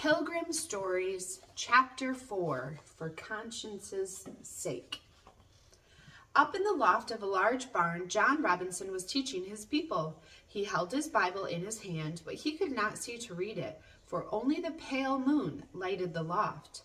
Pilgrim Stories, Chapter 4, For Conscience's Sake. Up in the loft of a large barn, John Robinson was teaching his people. He held his Bible in his hand, but he could not see to read it, for only the pale moon lighted the loft.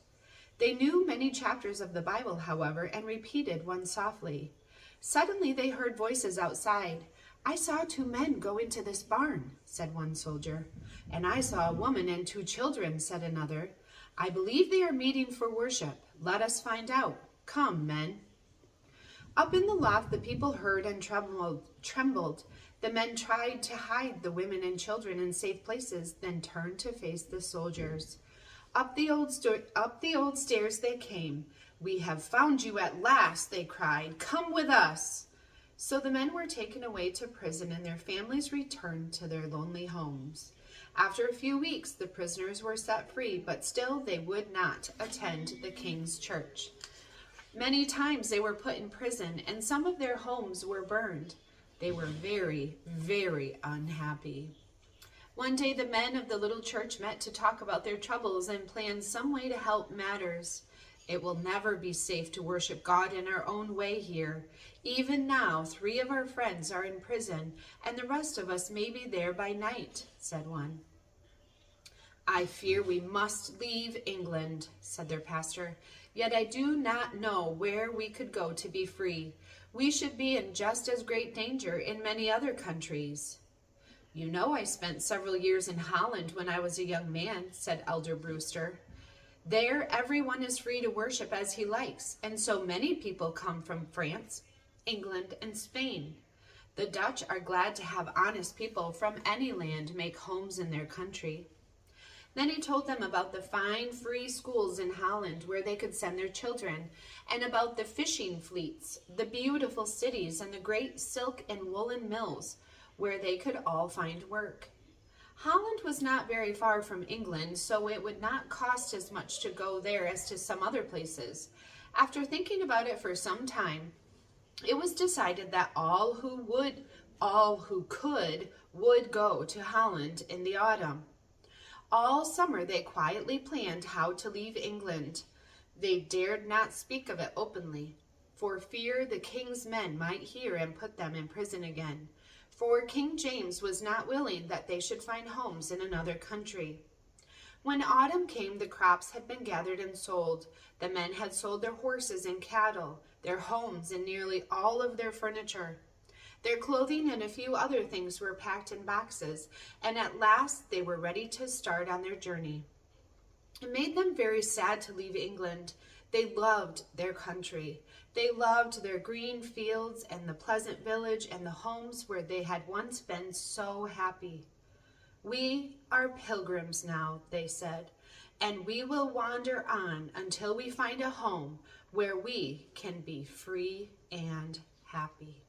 They knew many chapters of the Bible, however, and repeated one softly. Suddenly they heard voices outside. "I saw 2 men go into this barn," said one soldier. "And I saw a woman and 2 children," said another. "I believe they are meeting for worship. Let us find out. Come, men." Up in the loft the people heard and trembled. The men tried to hide the women and children in safe places, then turned to face the soldiers. Up the old stairs they came. "We have found you at last," they cried. "Come with us." So the men were taken away to prison, and their families returned to their lonely homes. After a few weeks, the prisoners were set free, but still they would not attend the king's church. Many times they were put in prison, and some of their homes were burned. They were very, very unhappy. One day the men of the little church met to talk about their troubles and plan some way to help matters. "It will never be safe to worship God in our own way here. Even now, 3 of our friends are in prison, and the rest of us may be there by night," said one. "I fear we must leave England," said their pastor. "Yet I do not know where we could go to be free. We should be in just as great danger in many other countries." "You know I spent several years in Holland when I was a young man," said Elder Brewster. "There everyone is free to worship as he likes, and so many people come from France, England, and Spain. The Dutch are glad to have honest people from any land make homes in their country." Then he told them about the fine free schools in Holland where they could send their children, and about the fishing fleets, the beautiful cities, and the great silk and woolen mills where they could all find work. Holland was not very far from England, so it would not cost as much to go there as to some other places. After thinking about it for some time, it was decided that all who could would go to Holland in the autumn. All summer they quietly planned how to leave England. They dared not speak of it openly, for fear the king's men might hear and put them in prison again. For King James was not willing that they should find homes in another country. When autumn came, the crops had been gathered and sold. The men had sold their horses and cattle, their homes, and nearly all of their furniture. Their clothing and a few other things were packed in boxes, and at last they were ready to start on their journey. It made them very sad to leave England. They loved their country. They loved their green fields and the pleasant village and the homes where they had once been so happy. "We are pilgrims now," they said, "and we will wander on until we find a home where we can be free and happy."